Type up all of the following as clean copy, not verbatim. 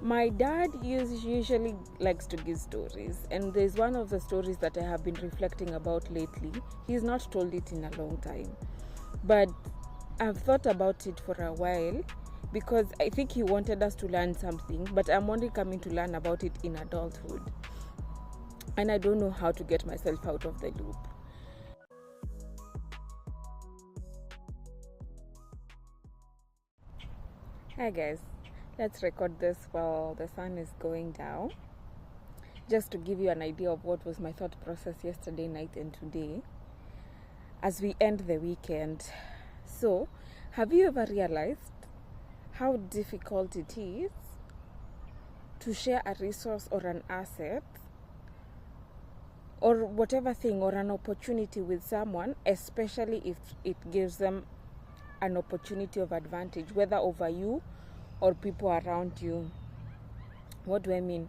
My dad usually likes to give stories, and there's one of the stories that I have been reflecting about lately. He's not told it in a long time, but I've thought about it for a while because I think he wanted us to learn something, but I'm only coming to learn about it in adulthood, and I don't know how to get myself out of the loop. Hi guys, let's record this while the sun is going down, just to give you an idea of what was my thought process yesterday night and today as we end the weekend. So, have you ever realized how difficult it is to share a resource or an asset or whatever thing or an opportunity with someone, especially if it gives them an opportunity of advantage, whether over you or people around you? What do I mean?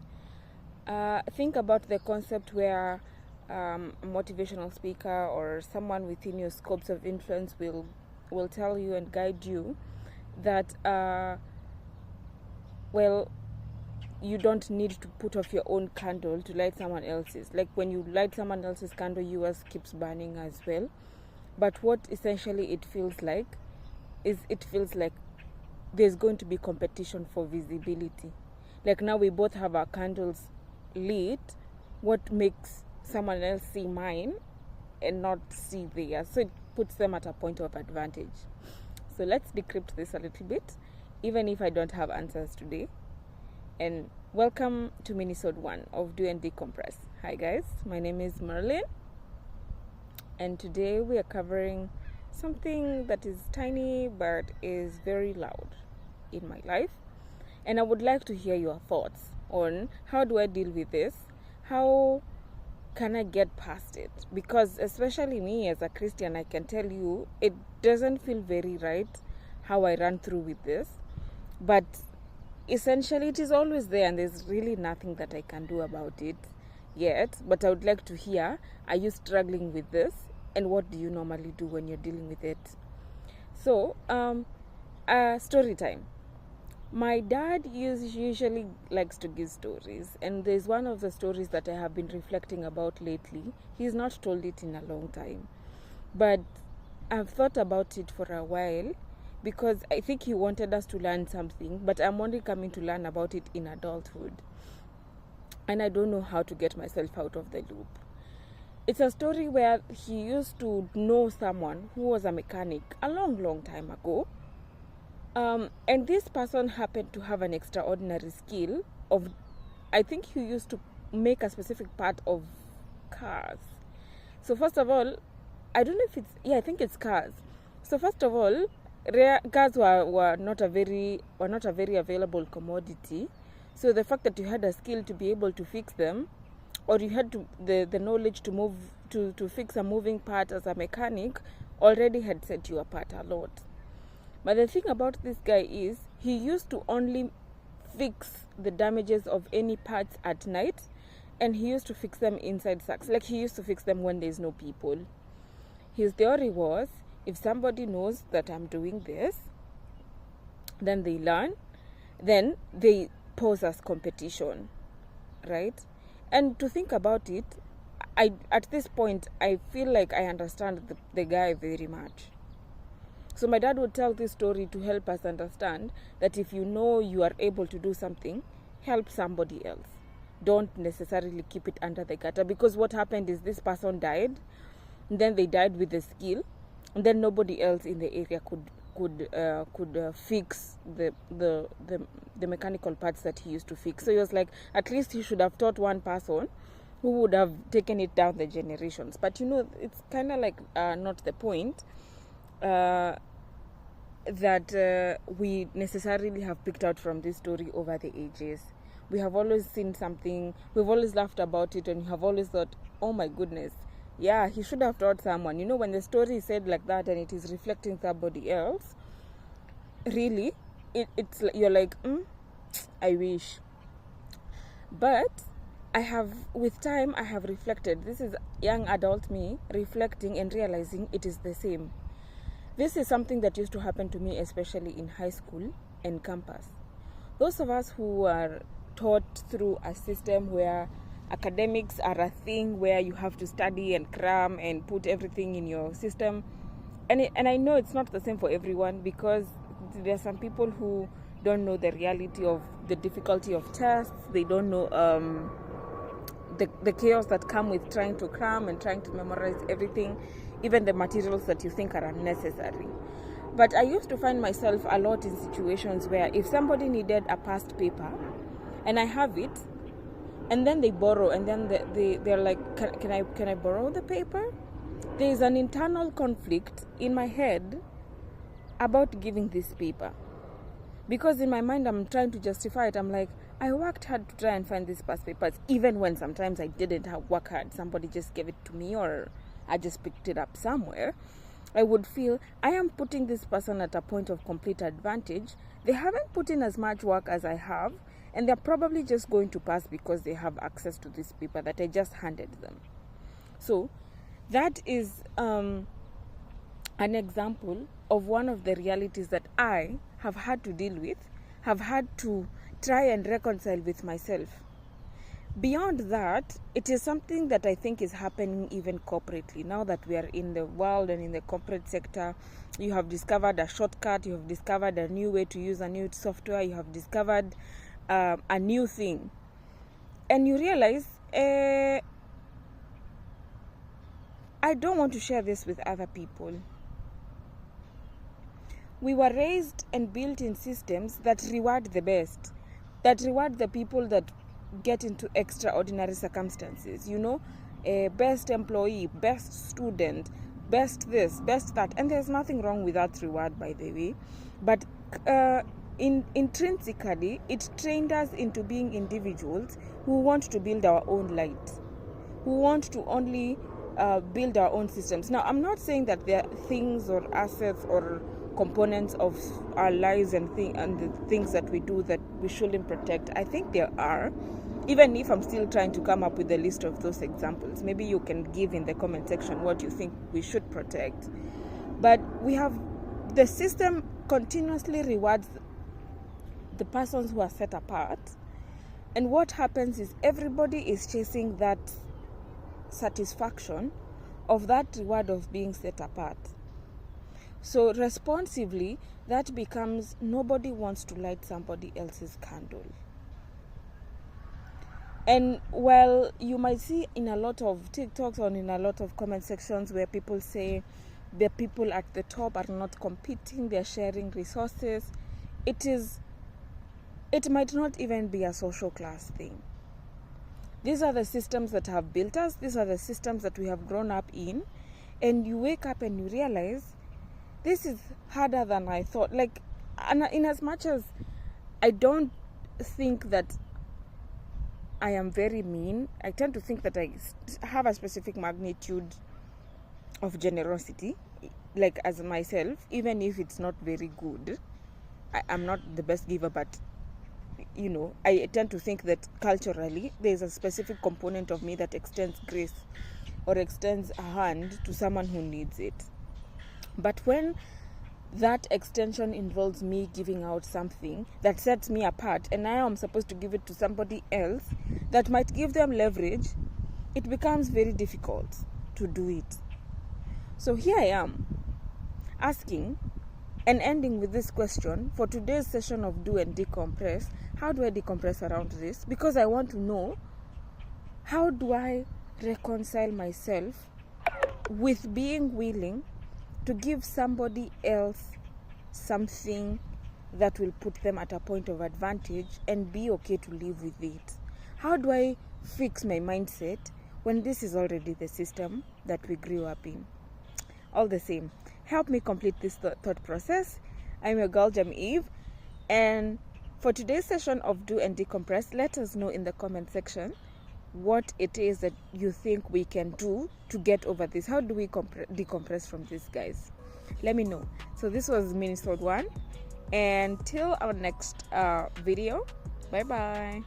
Think about the concept where a motivational speaker or someone within your scopes of influence will tell you and guide you that you don't need to put off your own candle to light someone else's. Like when you light someone else's candle, yours keeps burning as well. But what essentially it feels like is there's going to be competition for visibility. Like now we both have our candles lit. What makes someone else see mine and not see theirs? So it puts them at a point of advantage. So let's decrypt this a little bit, even if I don't have answers today. And welcome to minisode 1 of Do Decompress. Hi guys, my name is Merlin, and today we are covering something that is tiny but is very loud in my life, and I would like to hear your thoughts on how do I deal with this, how can I get past it, because especially me as a Christian, I can tell you it doesn't feel very right how I run through with this, but essentially it is always there and there's really nothing that I can do about it yet. But I would like to hear, are you struggling with this, and what do you normally do when you're dealing with it? So story time. My dad usually likes to give stories, and there's one of the stories that I have been reflecting about lately. He's not told it in a long time, but I've thought about it for a while because I think he wanted us to learn something, but I'm only coming to learn about it in adulthood, and I don't know how to get myself out of the loop. It's a story where he used to know someone who was a mechanic a long time ago. And this person happened to have an extraordinary skill of, I think he used to make a specific part of cars. So first of all, I don't know if I think it's cars. So first of all, cars were not a very available commodity. So the fact that you had a skill to be able to fix them, or you had the knowledge to fix a moving part as a mechanic, already had set you apart a lot. But the thing about this guy is he used to only fix the damages of any parts at night, and he used to fix them inside sacks. Like he used to fix them when there's no people. His theory was, if somebody knows that I'm doing this, then they learn, then they pose as competition, right? And to think about it, at this point, I feel like I understand the guy very much. So my dad would tell this story to help us understand that if you know you are able to do something, help somebody else. Don't necessarily keep it under the gutter, because what happened is this person died, and then they died with the skill, and then nobody else in the area could fix the mechanical parts that he used to fix. So he was like, at least he should have taught one person who would have taken it down the generations. But it's kind of like not the point that we necessarily have picked out from this story over the ages. We have always seen something, we've always laughed about it, and we have always thought, oh my goodness, yeah, he should have taught someone. When the story is said like that and it is reflecting somebody else, really, it's you're like, I wish. But with time, I have reflected. This is young adult me reflecting and realizing it is the same. This is something that used to happen to me, especially in high school and campus. those of us who are taught through a system where academics are a thing, where you have to study and cram and put everything in your system, and I know it's not the same for everyone, because there are some people who don't know the reality of the difficulty of tests. They don't know the chaos that come with trying to cram and trying to memorize everything, even the materials that you think are unnecessary. But I used to find myself a lot in situations where if somebody needed a past paper and I have it, and then they borrow, and then they're like, can I borrow the paper? There is an internal conflict in my head about giving this paper, because in my mind I'm trying to justify it. I'm like, I worked hard to try and find these past papers, even when sometimes I didn't work hard. Somebody just gave it to me, or I just picked it up somewhere. I would feel I am putting this person at a point of complete advantage. They haven't put in as much work as I have, and they're probably just going to pass because they have access to this paper that I just handed them. So that is an example of one of the realities that I have had to deal with, have had to try and reconcile with myself. Beyond that, it is something that I think is happening even corporately. Now that we are in the world and in the corporate sector, you have discovered a shortcut, you have discovered a new way to use a new software, you have discovered a new thing. And you realize, I don't want to share this with other people. We were raised and built in systems that reward the best, that reward the people that get into extraordinary circumstances, best employee, best student, best this, best that. And there's nothing wrong with that reward, by the way. But intrinsically, it trained us into being individuals who want to build our own light, who want to only build our own systems. Now, I'm not saying that there are things or assets or components of our lives and the things that we do that we shouldn't protect. I think there are, even if I'm still trying to come up with a list of those examples. Maybe you can give in the comment section what you think we should protect. But the system continuously rewards the persons who are set apart, and what happens is everybody is chasing that satisfaction of that reward of being set apart. So responsively, that becomes nobody wants to light somebody else's candle. And while you might see in a lot of TikToks or in a lot of comment sections where people say the people at the top are not competing, they're sharing resources, it might not even be a social class thing. These are the systems that have built us. These are the systems that we have grown up in. And you wake up and you realize, this is harder than I thought. Like, in as much as I don't think that I am very mean, I tend to think that I have a specific magnitude of generosity, like as myself, even if it's not very good. I'm not the best giver, but I tend to think that culturally there's a specific component of me that extends grace or extends a hand to someone who needs it. But when that extension involves me giving out something that sets me apart, and I am supposed to give it to somebody else that might give them leverage, it becomes very difficult to do it. So here I am, asking and ending with this question for today's session of Do and Decompress. How do I decompress around this? Because I want to know, how do I reconcile myself with being willing to give somebody else something that will put them at a point of advantage and be okay to live with it? How do I fix my mindset when this is already the system that we grew up in? All the same, help me complete this thought process. I'm your girl, Jam Eve, and for today's session of Do and Decompress, let us know in the comment section what it is that you think we can do to get over this. How do we decompress from this, guys? Let me know. So this was minisode 1, and till our next video, bye bye.